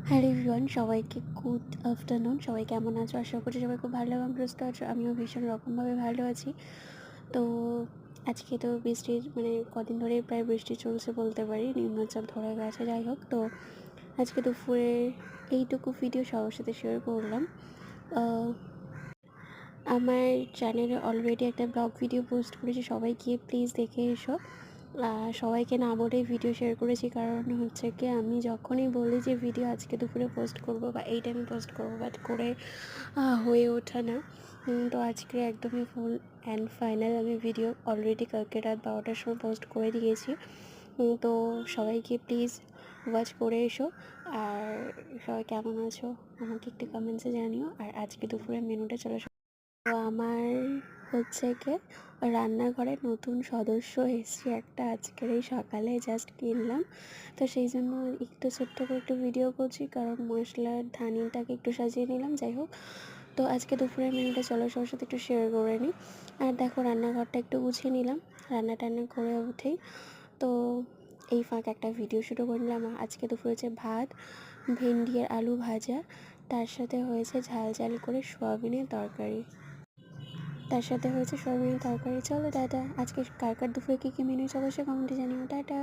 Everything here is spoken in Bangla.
হ্যালো এভরিওয়ান, সবাইকে গুড আফটারনুন। সবাই কেমন আছো? আশা করছি সবাই খুব ভালো এবং সুস্থ আছো। আমিও ভীষণ রকমভাবে ভালো আছি। তো আজকে তো বৃষ্টির কদিন ধরেই প্রায় বৃষ্টি চলছে বলতে পারি, নিম্নচাপ ধরে গেছে। যাই হোক, তো আজকে দুপুরে এইটুকু ভিডিও সবার সাথে শেয়ার করলাম। আমার চ্যানেলে অলরেডি একটা ব্লগ ভিডিও পোস্ট করেছি, সবাই গিয়ে প্লিজ দেখে এসো। সবাইকে না বলেই ভিডিও শেয়ার করেছি, কারণ হচ্ছে কি আমি যখনই বলি যে ভিডিও আজকে দুপুরে পোস্ট করব বা এই টাইমে পোস্ট করবো, বাট করে হয়ে ওঠে না। তো আজকে একদমই ফুল অ্যান্ড ফাইনাল আমি ভিডিও অলরেডি কালকে রাত 12টার সময় পোস্ট করে দিয়েছি। তো সবাইকে প্লিজ ওয়াচ করে এসো। আর সবাই কেমন আছো আমাকে একটু কমেন্টসে জানিও। আর আজকে দুপুরে মেনুটা চলে। তো আমার হচ্ছে কি, রান্নাঘরে নতুন সদস্য এসছে একটা, আজকের এই সকালে জাস্ট কিনলাম। তো সেই জন্য একটু ছোট্ট করে একটু ভিডিও করছি, কারণ মশলার ধানিটাকে একটু সাজিয়ে নিলাম। যাই হোক, তো আজকে দুপুরের মেনুটা চলো সবার সাথে একটু শেয়ার করে নিই। আর দেখো, রান্নাঘরটা একটু গুছিয়ে নিলাম রান্না টান্না করে উঠেই। তো এই ফাঁক একটা ভিডিও শুরু করে নিলাম। আজকে দুপুরে হচ্ছে ভাত, ভেন্ডি আর আলু ভাজা, তার সাথে হয়েছে ঝাল ঝাল করে সোয়াবিনের তরকারি। তার সাথে হয়েছে সয়াবিনের তরকারি। চলো টাটা। আজকে কার কার দুপুরে কী কী মেনু হয়েছে অবশ্যই কমেন্টে জানিও। টাটা।